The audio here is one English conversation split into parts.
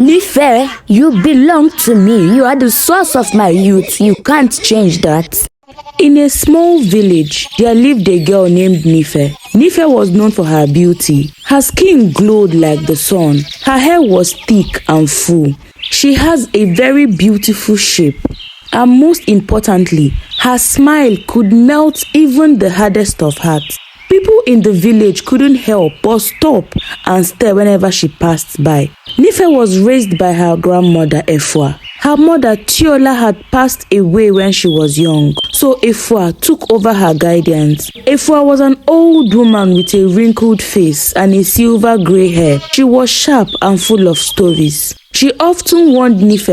Nife, you belong to me. You are the source of my youth. You can't change that. In a small village, there lived a girl named Nife. Nife was known for her beauty. Her skin glowed like the sun. Her hair was thick and full. She has a very beautiful shape. And most importantly, her smile could melt even the hardest of hearts. People in the village couldn't help but stop and stare whenever she passed by. Nife was raised by her grandmother Efua. Her mother Tiola had passed away when she was young, so Efua took over her guidance. Efua was an old woman with a wrinkled face and a silver grey hair. She was sharp and full of stories. She often warned Nife,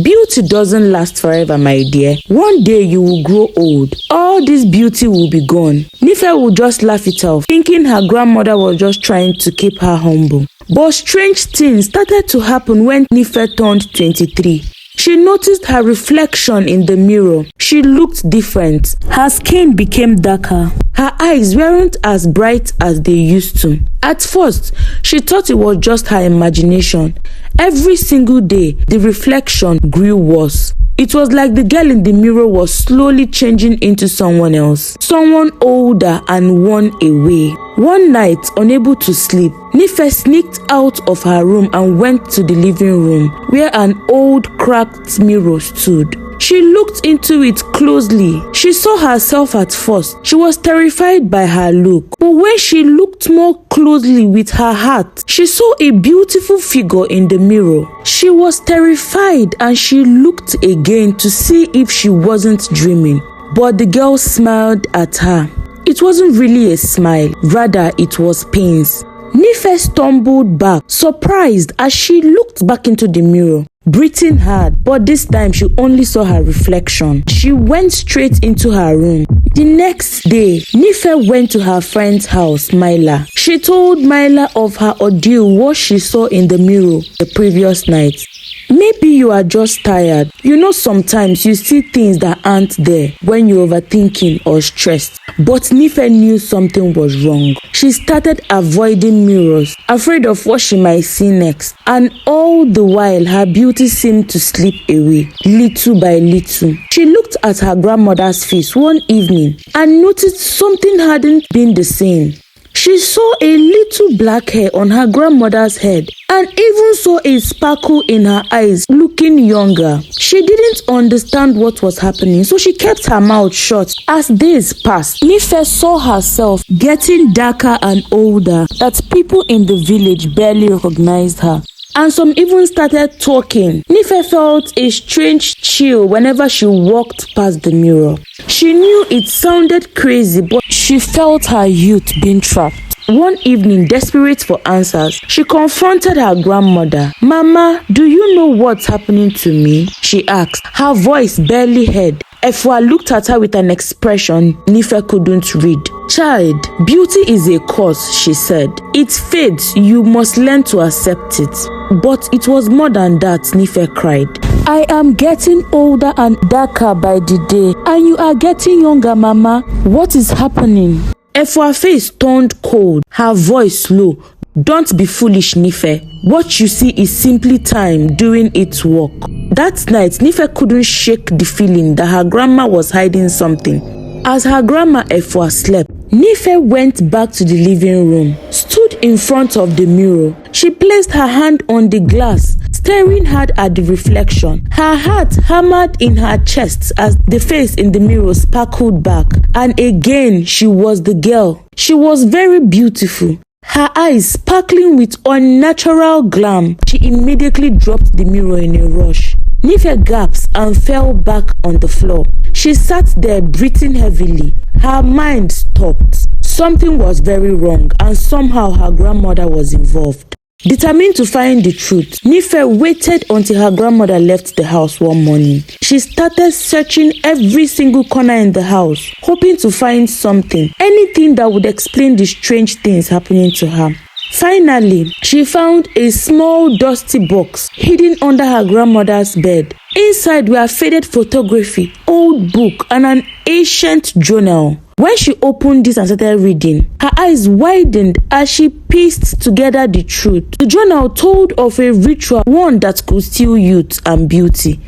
beauty doesn't last forever, my dear. One day you will grow old. All this beauty will be gone. Nife would just laugh it off, thinking her grandmother was just trying to keep her humble. But strange things started to happen when Nife turned 23. She noticed her reflection in the mirror. She looked different. Her skin became darker. Her eyes weren't as bright as they used to. At first, she thought it was just her imagination. Every single day, the reflection grew worse. It was like the girl in the mirror was slowly changing into someone else, someone older and worn away. One night, unable to sleep, Nife sneaked out of her room and went to the living room where an old cracked mirror stood. She looked into it closely. She saw herself at first. She was terrified by her look. But when she looked more closely with her heart, she saw a beautiful figure in the mirror. She was terrified and she looked again to see if she wasn't dreaming. But the girl smiled at her. It wasn't really a smile, rather it was pains. Nife stumbled back, surprised as she looked back into the mirror. Breathing hard, but this time she only saw her reflection. She went straight into her room. The next day, Nife went to her friend's house, Myla. She told Myla of her ordeal, what she saw in the mirror the previous night. Maybe you are just tired. You know, sometimes you see things that aren't there when you're overthinking or stressed. But Nife knew something was wrong. She started avoiding mirrors, afraid of what she might see next. And all the while, her beauty seemed to slip away, little by little. She looked at her grandmother's face one evening and noticed something hadn't been the same. She saw a little black hair on her grandmother's head and even saw a sparkle in her eyes, looking younger. She didn't understand what was happening, so she kept her mouth shut. As days passed, Nife saw herself getting darker and older, that people in the village barely recognized her. And some even started talking. Nife felt a strange chill whenever she walked past the mirror. She knew it sounded crazy, but she felt her youth being trapped. One evening, desperate for answers, she confronted her grandmother. "Mama, do you know what's happening to me?" she asked, her voice barely heard. Efua looked at her with an expression Nife couldn't read. "Child, beauty is a curse," she said. "It fades, you must learn to accept it." But it was more than that, Nife cried. "I am getting older and darker by the day, and you are getting younger, Mama. What is happening?" Efua's face turned cold, her voice low. "Don't be foolish, Nife. What you see is simply time doing its work." That night, Nife couldn't shake the feeling that her grandma was hiding something. As her grandma Efua slept, Nife went back to the living room, stood in front of the mirror. She placed her hand on the glass, staring hard at the reflection. Her heart hammered in her chest as the face in the mirror sparkled back. And again, she was the girl. She was very beautiful. Her eyes sparkling with unnatural glam. She immediately dropped the mirror in a rush. Nife gasped and fell back on the floor. She sat there breathing heavily. Her mind stopped. Something was very wrong, and somehow her grandmother was involved. Determined to find the truth, Nife waited until her grandmother left the house one morning. She started searching every single corner in the house, hoping to find something, anything that would explain the strange things happening to her. Finally, she found a small dusty box hidden under her grandmother's bed. Inside were faded photography, old book, and an ancient journal. When she opened this and started reading, her eyes widened as she pieced together the truth. The journal told of a ritual, one that could steal youth and beauty.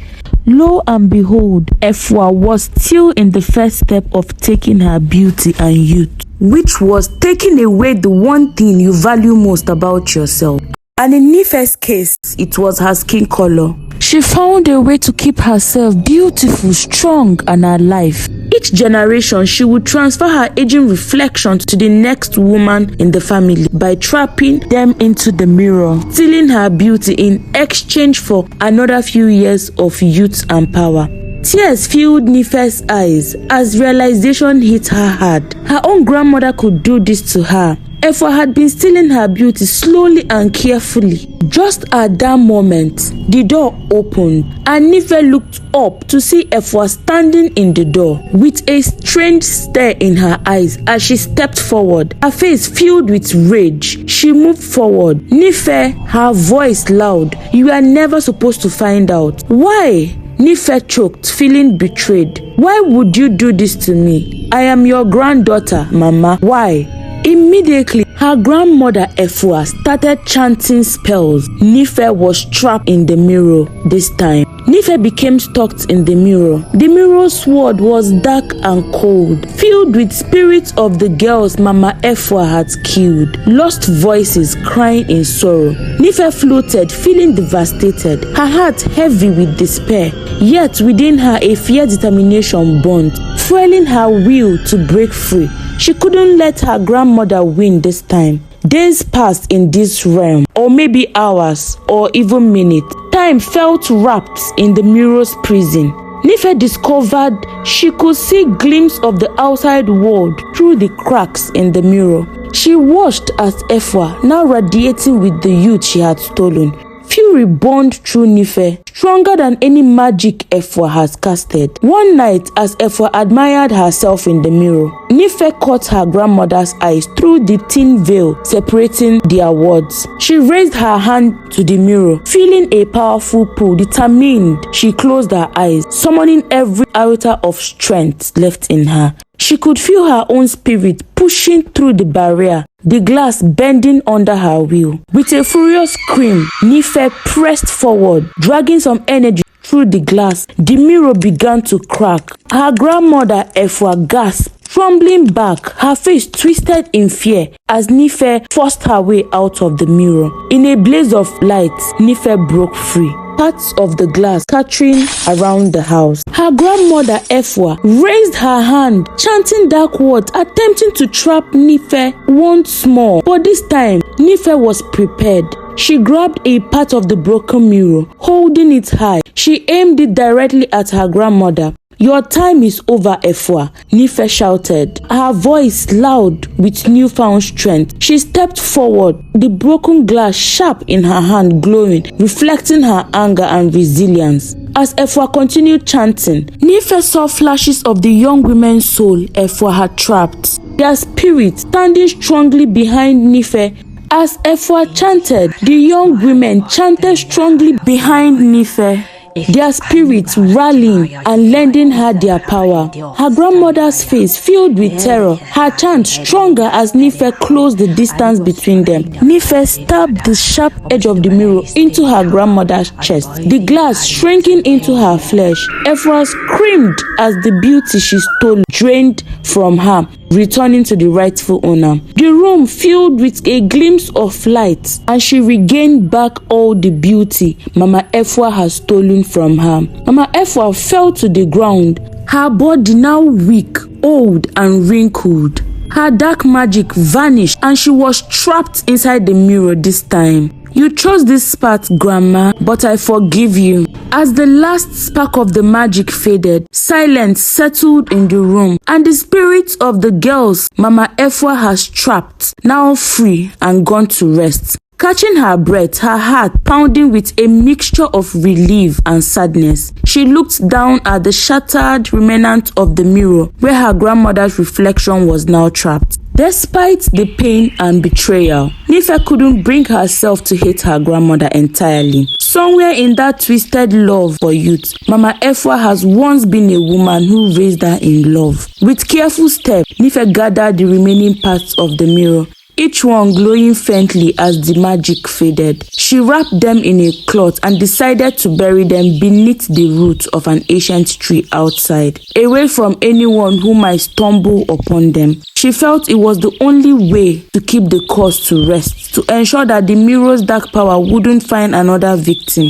Lo and behold, Efua was still in the first step of taking her beauty and youth, which was taking away the one thing you value most about yourself. And in Nife's case, it was her skin color. She found a way to keep herself beautiful, strong, and alive. Each generation, she would transfer her aging reflections to the next woman in the family by trapping them into the mirror, stealing her beauty in exchange for another few years of youth and power. Tears filled Nife's eyes as realization hit her hard. Her own grandmother could do this to her. Efua had been stealing her beauty slowly and carefully. Just at that moment, the door opened and Nife looked up to see Efua standing in the door with a strange stare in her eyes as she stepped forward, her face filled with rage. She moved forward. Nife, her voice loud, "You are never supposed to find out." "Why?" Nife choked, feeling betrayed. "Why would you do this to me? I am your granddaughter, Mama. Why?" Immediately, her grandmother Efua started chanting spells. Nife was trapped in the mirror this time. Nife became stuck in the mirror. The mirror's world was dark and cold, filled with spirits of the girls Mama Efua had killed, lost voices crying in sorrow. Nife floated, feeling devastated, her heart heavy with despair. Yet within her a fierce determination burned, fueling her will to break free. She couldn't let her grandmother win this time. Days passed in this realm, or maybe hours, or even minutes. Time felt wrapped in the mirror's prison. Nife discovered she could see glimpses of the outside world through the cracks in the mirror. She watched as Efua, now radiating with the youth she had stolen. Fury burned through Nife, stronger than any magic Efua has casted. One night, as Efua admired herself in the mirror, Nife caught her grandmother's eyes through the thin veil separating their words. She raised her hand to the mirror, feeling a powerful pull. Determined, she closed her eyes, summoning every iota of strength left in her. She could feel her own spirit pushing through the barrier, the glass bending under her will. With a furious scream, Nife pressed forward, dragging some energy through the glass. The mirror began to crack. Her grandmother Efua gasped, trembling back, her face twisted in fear as Nife forced her way out of the mirror. In a blaze of light, Nife broke free, parts of the glass scattering around the house. Her grandmother Efua raised her hand, chanting dark words, attempting to trap Nife once more. But this time, Nife was prepared. She grabbed a part of the broken mirror, holding it high. She aimed it directly at her grandmother. "Your time is over, Efua," Nife shouted, her voice loud with newfound strength. She stepped forward, the broken glass sharp in her hand glowing, reflecting her anger and resilience. As Efua continued chanting, Nife saw flashes of the young women's soul Efua had trapped, their spirits standing strongly behind Nife. As Efua chanted, the young women chanted strongly behind Nife, their spirits rallying and lending her their power. Her grandmother's face filled with terror, her chant stronger as Nife closed the distance between them. Nife stabbed the sharp edge of the mirror into her grandmother's chest, the glass shrinking into her flesh. Efua screamed as the beauty she stole drained from her, returning to the rightful owner. The room filled with a glimpse of light, and she regained back all the beauty Mama Efua had stolen from her. Mama Efua fell to the ground, her body now weak, old and wrinkled. Her dark magic vanished and she was trapped inside the mirror this time. "You chose this path, Grandma, but I forgive you." As the last spark of the magic faded, silence settled in the room, and the spirits of the girls Mama Efua has trapped, now free and gone to rest. Catching her breath, her heart pounding with a mixture of relief and sadness, she looked down at the shattered remnant of the mirror where her grandmother's reflection was now trapped. Despite the pain and betrayal, Nife couldn't bring herself to hate her grandmother entirely. Somewhere in that twisted love for youth, Mama Efua has once been a woman who raised her in love. With careful steps, Nife gathered the remaining parts of the mirror, each one glowing faintly as the magic faded. She wrapped them in a cloth and decided to bury them beneath the roots of an ancient tree outside, away from anyone who might stumble upon them. She felt it was the only way to keep the cause to rest, to ensure that the mirror's dark power wouldn't find another victim.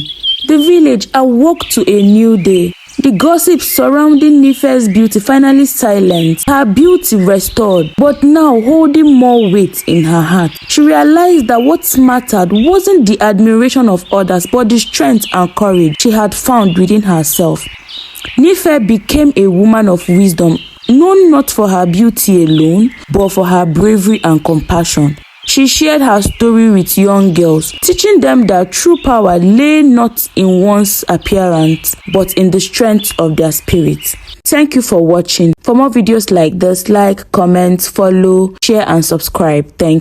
The village awoke to a new day. The gossip surrounding Nife's beauty finally silenced, her beauty restored, but now holding more weight in her heart. She realized that what mattered wasn't the admiration of others, but the strength and courage she had found within herself. Nife became a woman of wisdom, known not for her beauty alone, but for her bravery and compassion. She shared her story with young girls, teaching them that true power lay not in one's appearance, but in the strength of their spirit. Thank you for watching. For more videos like this, like, comment, follow, share, and subscribe. Thank you.